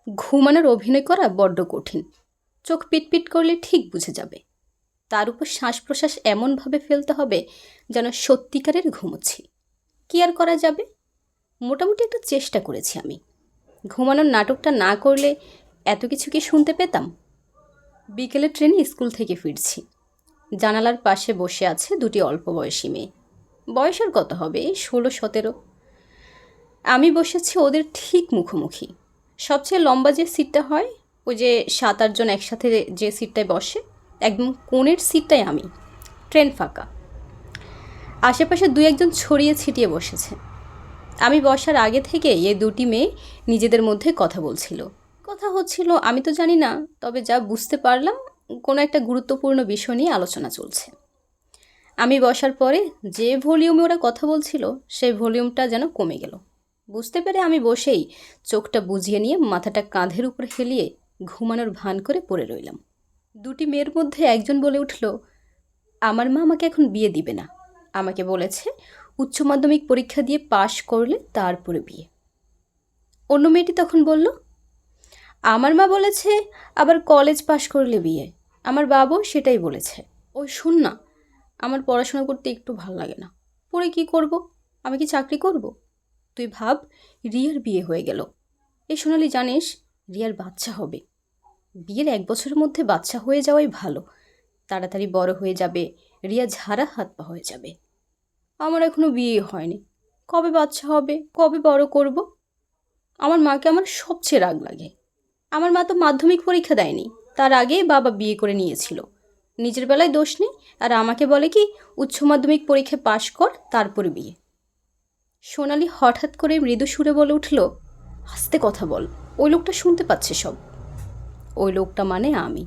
ঘুমানোর অভিনয় করা বড্ড কঠিন। চোখ পিটপিট করলে ঠিক বুঝে যাবে। তার উপর শ্বাস প্রশ্বাস এমনভাবে ফেলতে হবে যেন সত্যিকারের ঘুমোচ্ছি। কী আর করা যাবে? মোটামুটি একটা চেষ্টা করেছি আমি। ঘুমানোর নাটকটা না করলে এত কিছু কি শুনতে পেতাম? বিকেলে ট্রেনে স্কুল থেকে ফিরছি। জানালার পাশে বসে আছে দুটি অল্প বয়সী মেয়ে। বয়স আর কত হবে, 16-17। আমি বসেছি ওদের ঠিক মুখোমুখি। সবচেয়ে লম্বা যে সিটটা হয়, ওই যে 7-8 জন একসাথে যে সিটটায় বসে, একদম কোণের সিটটাই আমি। ট্রেন ফাঁকা। আশেপাশে 2-1 জন ছড়িয়ে ছিটিয়ে বসেছে। আমি বসার আগে থেকে এই দুটি মেয়ে নিজেদের মধ্যে কথা বলছিল। কথা হচ্ছিল আমি তো জানি না, তবে যা বুঝতে পারলাম কোনো একটা গুরুত্বপূর্ণ বিষয় নিয়ে আলোচনা চলছে। আমি বসার পরে যে ভলিউমে ওরা কথা বলছিল সেই ভলিউমটা যেন কমে গেল। বুঝতে পেরে আমি বসেই চোখটা বুজিয়ে নিয়ে মাথাটা কাঁধের উপর হেলিয়ে ঘুমানোর ভান করে পড়ে রইলাম। দুটি মেয়ের মধ্যে একজন বলে উঠল, আমার মা আমাকে এখন বিয়ে দিবে না। আমাকে বলেছে উচ্চ মাধ্যমিক পরীক্ষা দিয়ে পাশ করলে তারপরে বিয়ে। অন্য মেয়েটি তখন বলল, আমার মা বলেছে আবার কলেজ পাশ করলে বিয়ে। আমার বাবাও সেটাই বলেছে। ওই শোন না, আমার পড়াশোনা করতে একটু ভাল লাগে না। পড়ে কি করব? আমি কি চাকরি করব? তুই ভাব, রিয়ার বিয়ে হয়ে গেল। এই সোনালি, জানিস রিয়ার বাচ্চা হবে। বিয়ের 1 বছরের মধ্যে বাচ্চা হয়ে যাওয়াই ভালো। তাড়াতাড়ি বড় হয়ে যাবে, রিয়া ঝাড়া হাত পা হয়ে যাবে। আমার এখনো বিয়ে হয়নি। কবে বাচ্চা হবে, কবে বড় করব? আমার মাকে আমার সবচেয়ে রাগ লাগে। আমার মা তো মাধ্যমিক পরীক্ষা দেয়নি, তার আগেই বাবা বিয়ে করে নিয়েছিল। নিজের বেলায় দোষ নেই, আর আমাকে বলে কি উচ্চ মাধ্যমিক পরীক্ষায় পাশ কর তারপরে বিয়ে। সোনালি হঠাৎ করে মৃদু সুরে বলে উঠল, আস্তে কথা বল, ওই লোকটা শুনতে পাচ্ছে সব। ওই লোকটা মানে আমি।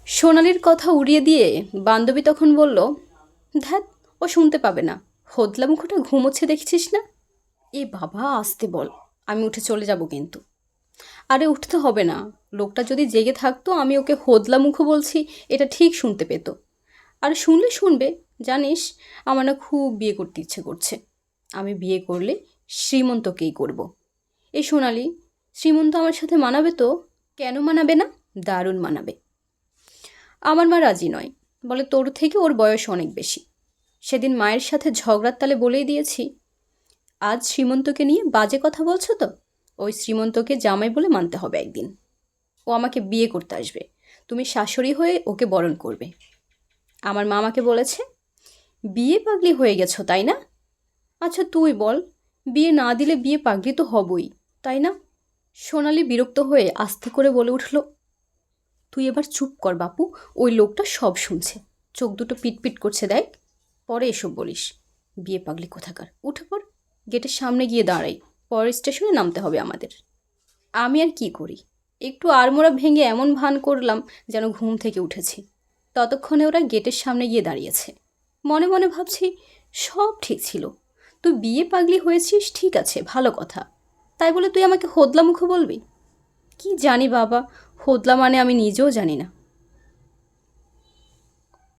সোনালির কথা উড়িয়ে দিয়ে বান্ধবী তখন বলল, ধ্যাত, ও শুনতে পাবে না। হোদলা মুখোটা ঘুমোচ্ছে দেখছিস না? এ বাবা, আস্তে বল, আমি উঠে চলে যাব কিন্তু। আরে উঠতে হবে না, লোকটা যদি জেগে থাকতো আমি ওকে হোদলা মুখো বলছি এটা ঠিক শুনতে পেত। আর শুনলে শুনবে। জানিস, আমার না খুব বিয়ে করতে ইচ্ছে করছে। আমি বিয়ে করলে শ্রীমন্তকেই করব। এই সোনালি, শ্রীমন্ত আমার সাথে মানাবে তো? কেন মানাবে না? দারুণ মানাবে। আমার মা রাজি নয়, বলে তোর থেকে ওর বয়স অনেক বেশি। সেদিন মায়ের সাথে ঝগড়ার তালে বলেই দিয়েছি, আজ শ্রীমন্তকে নিয়ে বাজে কথা বলছো তো, ওই শ্রীমন্তকে জামাই বলে মানতে হবে একদিন। ও আমাকে বিয়ে করতে আসবে, তুমি শাশুড়ি হয়ে ওকে বরণ করবে। আমার মা আমাকে বলেছে, বিয়ে পাগলি হয়ে গেছো তাই না? আচ্ছা তুই বল, বিয়ে না দিলে বিয়ে পাগলি তো হবই, তাই না? সোনালি বিরক্ত হয়ে আস্তে করে বলে উঠল, তুই এবার চুপ কর বাপু, ওই লোকটা সব শুনছে। চোখ দুটো পিটপিট করছে দেখ। পরে এসব বলিস। বিয়ে পাগলি কোথাকার, উঠে পড়। গেটের সামনে গিয়ে দাঁড়াই, পরের স্টেশনে নামতে হবে আমাদের। আমি আর কি করি, একটু আড়মোড়া ভেঙে এমন ভান করলাম যেন ঘুম থেকে উঠেছি। ততক্ষণে ওরা গেটের সামনে গিয়ে দাঁড়িয়েছে। মনে মনে ভাবছি, সব ঠিক ছিল। তুই বিয়ে পাগলি হয়েছিস ঠিক আছে, ভালো কথা। তাই বলে তুই আমাকে হোদলা মুখো বলবি? কি জানি বাবা, হোদলা মানে আমি নিজেও জানি না।